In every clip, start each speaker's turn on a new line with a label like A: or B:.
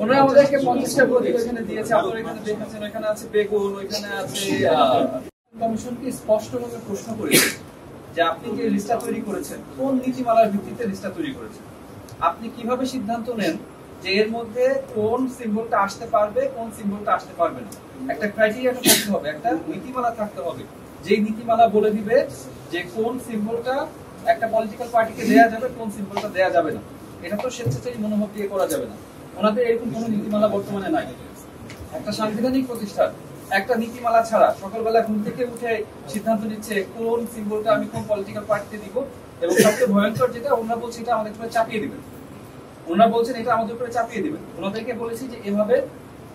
A: ওনারা আমাদেরকে 50টা প্রতীক এখানে দিয়েছে, আপনারা এখানে দেখেছেন, এখানে আছে বেগুন, ওইখানে আছে কমিশনকে স্পষ্টভাবে প্রশ্ন করেছে যে আপনি যে লিস্টটা তৈরি করেছেন কোন নীতিমালার ভিত্তিতে লিস্টটা তৈরি করেছেন, আপনি কিভাবে সিদ্ধান্ত নেন যে এর মধ্যে কোন সিম্বলটা আসতে পারবে কোন সিম্বলটা আসতে পারবে না। একটা ক্রাইটেরিয়া থাকতে হবে, একটা নীতিমালা থাকতে হবে, যে নীতিমালা বলে দিবে যে কোন সিম্বলটা একটা পলিটিক্যাল পার্টিকে দেয়া যাবে কোন সিম্বলটা দেয়া যাবে না। এটা তো স্বেচ্ছাচারী মনোভাব দিয়ে করা যাবে না। ওনাদের এরকম কোনো নীতিমালা বর্তমানে নাই। একটা সাংবিধানিক প্রতিষ্ঠান একটা নীতিমালা ছাড়া সকালবেলা ঘুম থেকে উঠে সিদ্ধান্ত নিচ্ছে কোন সিম্বলটা আমি কোন পলিটিক্যাল পার্টিতে দিব, এবং সবচেয়ে ভয়ঙ্কর যেটা ওনারা বলছে এটা আমাদের উপরে চাপিয়ে দিবেন। ওনারা বলছেন এটা আমাদের উপরে চাপিয়ে দিবেন। ওনাদেরকে বলেছি যে এভাবে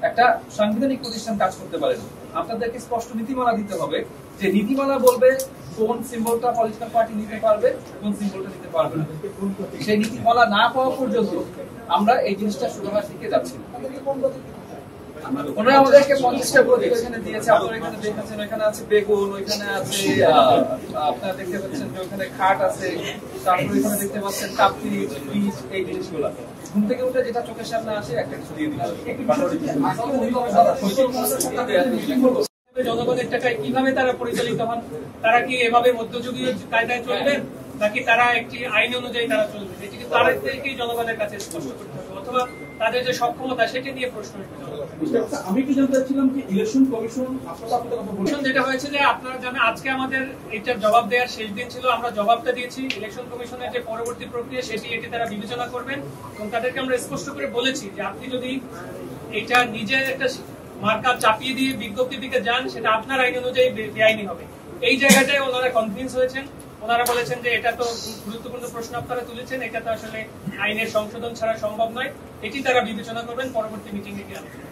A: একটা সাংবিধানিক প্রতিষ্ঠান কাজ করতে পারে না। আপনাদেরকে স্পষ্ট নীতিমালা দিতে হবে, যে নীতিমালা বলবে কোন সিম্বলটা পলিটিক্যাল পার্টি নিতে পারবে কোন সিম্বলটা নিতে পারবে না। সেই নীতিমালা না পাওয়া পর্যন্ত আমরা এই জিনিসটা শুরু হওয়ার দিকে যাচ্ছি। ওনারা আমাদেরকে 50টা প্রতীক এখানে দিয়েছে, আপনারা এখানে দেখেছেন, এখানে আছে বেগুন, ওইখানে আছে আপনারা দেখতে পাচ্ছেন যে ওইখানে খাট আছে, তারপরে এখানে দেখতে পাচ্ছেন কাপড়ি, বীজ, এই জিনিসগুলো ঘুম থেকে উঠে যেটা চোখের সামনে আসে একটা কিছু দিয়ে দিতে হবে।
B: জনগণের টাকায় কিভাবে তারা পরিচালিত হন? তারা কি এভাবে মধ্যযুগীয় কায়দায় চলবেন নাকি তারা একটি আইন অনুযায়ী তারা চলবে? এটি কিন্তু তাদেরকেই জনগণের কাছে স্পষ্ট করতে হবে, অথবা তাদের যে সক্ষমতা সেটা নিয়ে প্রশ্ন উঠবে।
C: আমি কি জানতে চাচ্ছিলাম কি ইলেকশন কমিশন আপনারা
B: যেটা হয়েছে যে আপনারা জানেন আজকে আমাদের এটার জবাব দেওয়ার শেষ দিন ছিল, আমরা জবাবটা দিয়েছি। ইলেকশন কমিশনের যে পরবর্তী প্রক্রিয়া এটি তারা বিবেচনা করবেন, এবং তাদেরকে আমরা স্পষ্ট করে বলেছি যে আপনি যদি এটা নিজের একটা মার্কা চাপিয়ে দিয়ে বিজ্ঞপ্তির দিকে যান সেটা আপনার আইন অনুযায়ী বেআইনি হবে। এই জায়গাটায় ওনারা কনভিন্স হয়েছেন। ওনারা বলেছেন যে এটা তো গুরুত্বপূর্ণ প্রশ্ন আপনারা তুলেছেন, এটা তো আসলে আইনের সংশোধন ছাড়া সম্ভব নয়, এটি তারা বিবেচনা করবেন পরবর্তী মিটিং এ গিয়ে আলোচনা।